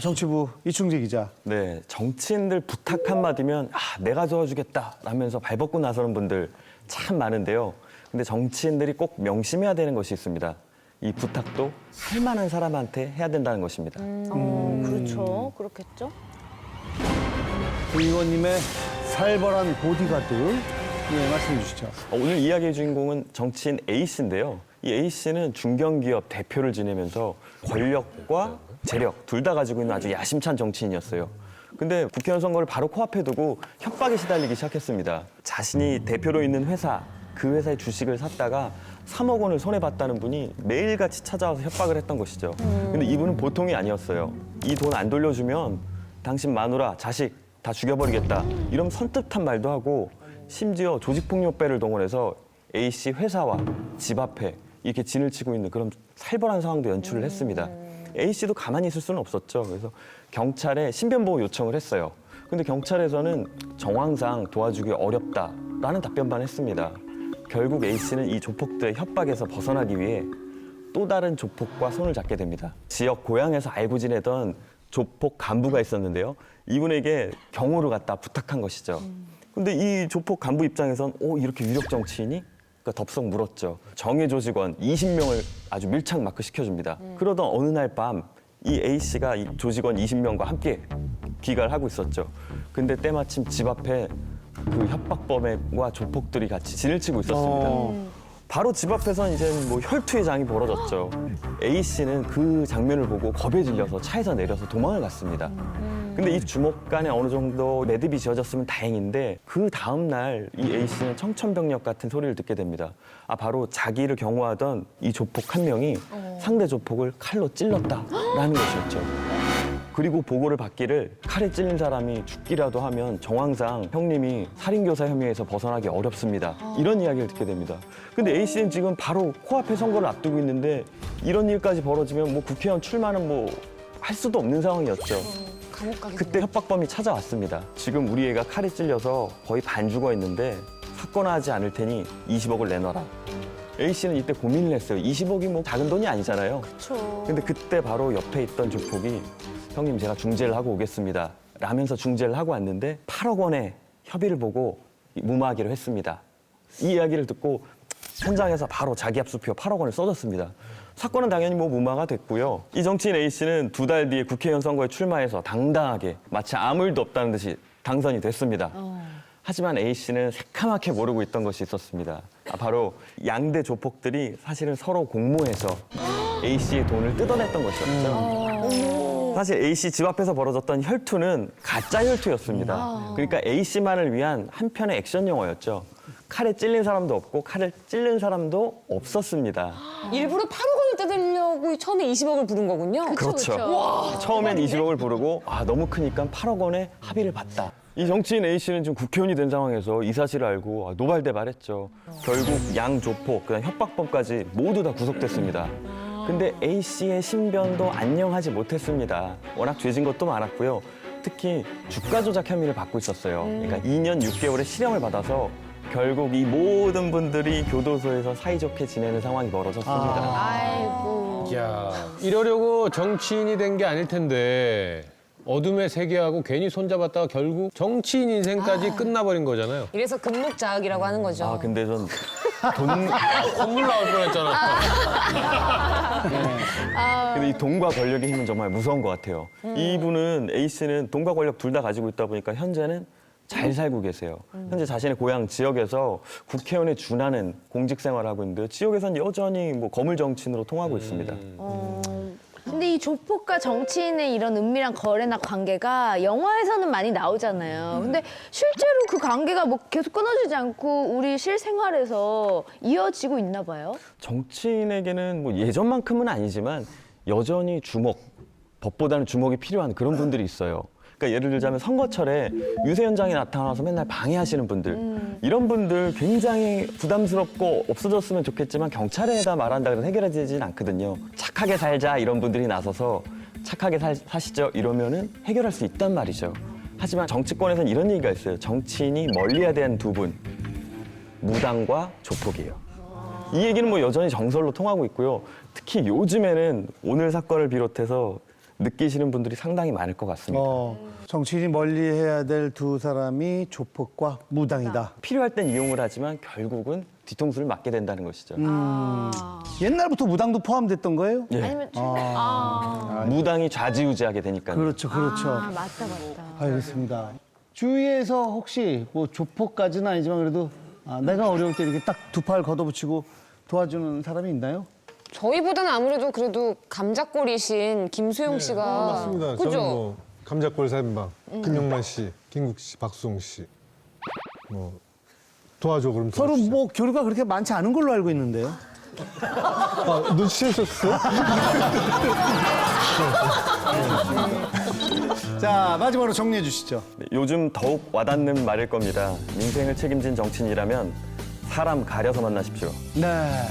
정치부 이충재 기자. 네, 정치인들 부탁 한마디면 내가 도와주겠다 라면서 발벗고 나서는 분들 참 많은데요. 근데 정치인들이 꼭 명심해야 되는 것이 있습니다. 이 부탁도 할 만한 사람한테 해야 된다는 것입니다. 그렇죠. 그렇겠죠. 의원님의 살벌한 보디가드. 네, 말씀해 주시죠. 오늘 이야기의 주인공은 정치인 A씨인데요. 이 A씨는 중견기업 대표를 지내면서 권력과 재력 둘 다 가지고 있는 아주 야심찬 정치인이었어요. 근데 국회의원 선거를 바로 코앞에 두고 협박에 시달리기 시작했습니다. 자신이 대표로 있는 회사, 그 회사의 주식을 샀다가 3억 원을 손해봤다는 분이 매일같이 찾아와서 협박을 했던 것이죠. 근데 이분은 보통이 아니었어요. 이 돈 안 돌려주면 당신 마누라, 자식 다 죽여버리겠다. 이런 선뜻한 말도 하고 심지어 조직폭력배를 동원해서 A씨 회사와 집 앞에 이렇게 진을 치고 있는 그런 살벌한 상황도 연출을 했습니다. A씨도 가만히 있을 수는 없었죠. 그래서 경찰에 신변보호 요청을 했어요. 근데 경찰에서는 정황상 도와주기 어렵다라는 답변만 했습니다. 결국 A씨는 이 조폭들의 협박에서 벗어나기 위해 또 다른 조폭과 손을 잡게 됩니다. 지역 고향에서 알고 지내던 조폭 간부가 있었는데요. 이분에게 경호를 갖다 부탁한 것이죠. 근데 이 조폭 간부 입장에선 이렇게 유력 정치인이? 그러니까 덥석 물었죠. 정예조 직원 20명을 아주 밀착 마크 시켜줍니다. 그러던 어느 날 밤 이 A씨가 이 조직원 20명과 함께 귀가를 하고 있었죠. 근데 때마침 집 앞에 그 협박범과 조폭들이 같이 진을 치고 있었습니다. 바로 집 앞에선 이제 뭐 혈투의 장이 벌어졌죠. A씨는 그 장면을 보고 겁에 질려서 차에서 내려서 도망을 갔습니다. 근데 이 주먹간에 어느 정도 매듭이 지어졌으면 다행인데 그 다음 날 이 A씨는 청천벽력 같은 소리를 듣게 됩니다. 바로 자기를 경호하던 이 조폭 한 명이 상대 조폭을 칼로 찔렀다라는 것이었죠. 그리고 보고를 받기를 칼에 찔린 사람이 죽기라도 하면 정황상 형님이 살인교사 혐의에서 벗어나기 어렵습니다. 이런 이야기를 듣게 됩니다. 근데 A씨는 지금 바로 코앞에 선거를 앞두고 있는데 이런 일까지 벌어지면 뭐 국회의원 출마는 뭐 할 수도 없는 상황이었죠. 그때 협박범이 찾아왔습니다. 지금 우리 애가 칼에 찔려서 거의 반 죽어 있는데 사건화하지 않을 테니 20억을 내놔라. A씨는 이때 고민을 했어요. 20억이 뭐 작은 돈이 아니잖아요. 그렇죠. 근데 그때 바로 옆에 있던 조폭이 형님 제가 중재를 하고 오겠습니다 라면서 중재를 하고 왔는데 8억 원의 협의를 보고 무마하기로 했습니다. 이 이야기를 듣고 현장에서 바로 자기 압수표 8억 원을 써줬습니다. 사건은 당연히 뭐 무마가 됐고요. 이 정치인 A씨는 2달 뒤에 국회의원 선거에 출마해서 당당하게 마치 아무 일도 없다는 듯이 당선이 됐습니다. 하지만 A씨는 새카맣게 모르고 있던 것이 있었습니다. 바로 양대 조폭들이 사실은 서로 공모해서 A씨의 돈을 뜯어냈던 것이었죠. 사실 A씨 집 앞에서 벌어졌던 혈투는 가짜 혈투였습니다. 그러니까 A씨만을 위한 한편의 액션 영화였죠. 칼에 찔린 사람도 없고 칼을 찔른 사람도 없었습니다. 일부러 8억 원을 뜯으려고 처음에 20억을 부른 거군요. 그렇죠. 처음엔 20억을 부르고 너무 크니까 8억 원에 합의를 봤다. 이 정치인 A씨는 지금 국회의원이 된 상황에서 이 사실을 알고 노발대발했죠. 결국 양조폭, 그다음 협박범까지 모두 다 구속됐습니다. 근데 A씨의 신변도 안녕하지 못했습니다. 워낙 죄진 것도 많았고요. 특히 주가 조작 혐의를 받고 있었어요. 그러니까 2년 6개월의 실형을 받아서 결국 이 모든 분들이 교도소에서 사이좋게 지내는 상황이 벌어졌습니다. 아이고. 야, 이러려고 정치인이 된 게 아닐 텐데 어둠의 세계하고 괜히 손잡았다가 결국 정치인 인생까지 끝나버린 거잖아요. 이래서 금묵자학이라고 하는 거죠. 근데 전 돈, 건물 나올 뻔했잖아. 근데 이 돈과 권력의 힘은 정말 무서운 것 같아요. 이분은 A씨는 돈과 권력 둘 다 가지고 있다 보니까 현재는 잘 살고 계세요. 현재 자신의 고향 지역에서 국회의원에 준하는 공직 생활을 하고 있는데 지역에서는 여전히 뭐 거물 정치인으로 통하고 있습니다. 근데 이 조폭과 정치인의 이런 은밀한 거래나 관계가 영화에서는 많이 나오잖아요. 근데 실제로 그 관계가 뭐 계속 끊어지지 않고 우리 실생활에서 이어지고 있나 봐요. 정치인에게는 뭐 예전만큼은 아니지만 여전히 주목, 법보다는 주목이 필요한 그런 분들이 있어요. 그러니까 예를 들자면 선거철에 유세 현장에 나타나서 맨날 방해하시는 분들 이런 분들 굉장히 부담스럽고 없어졌으면 좋겠지만 경찰에다 말한다 그래서 해결되지는 않거든요. 착하게 살자 이런 분들이 나서서 착하게 사시죠 이러면은 해결할 수 있단 말이죠. 하지만 정치권에서는 이런 얘기가 있어요. 정치인이 멀리해야 되는 두 분, 무당과 조폭이에요. 이 얘기는 뭐 여전히 정설로 통하고 있고요. 특히 요즘에는 오늘 사건을 비롯해서 느끼시는 분들이 상당히 많을 것 같습니다. 정치인이 멀리해야 될 두 사람이 조폭과 무당이다. 필요할 땐 이용을 하지만 결국은 뒤통수를 맞게 된다는 것이죠. 옛날부터 무당도 포함됐던 거예요? 예. 아니면 무당이 좌지우지하게 되니까요. 그렇죠, 그렇죠. 맞다. 알겠습니다. 주위에서 혹시 뭐 조폭까지는 아니지만 그래도 내가 어려울 때 이렇게 딱 두 팔 걷어붙이고 도와주는 사람이 있나요? 저희보다는 아무래도 그래도 감자골이신 김수용 씨가 맞습니다. 그죠? 저는 뭐 감자골 샘방, 김용만 씨, 김국 씨, 박수홍 씨, 뭐 도와줘 그럼 서로 도와주시죠. 뭐 교류가 그렇게 많지 않은 걸로 알고 있는데요. 눈치채셨어요? 자, 마지막으로 정리해 주시죠. 네, 요즘 더욱 와닿는 말일 겁니다. 민생을 책임진 정치인이라면 사람 가려서 만나십시오. 네.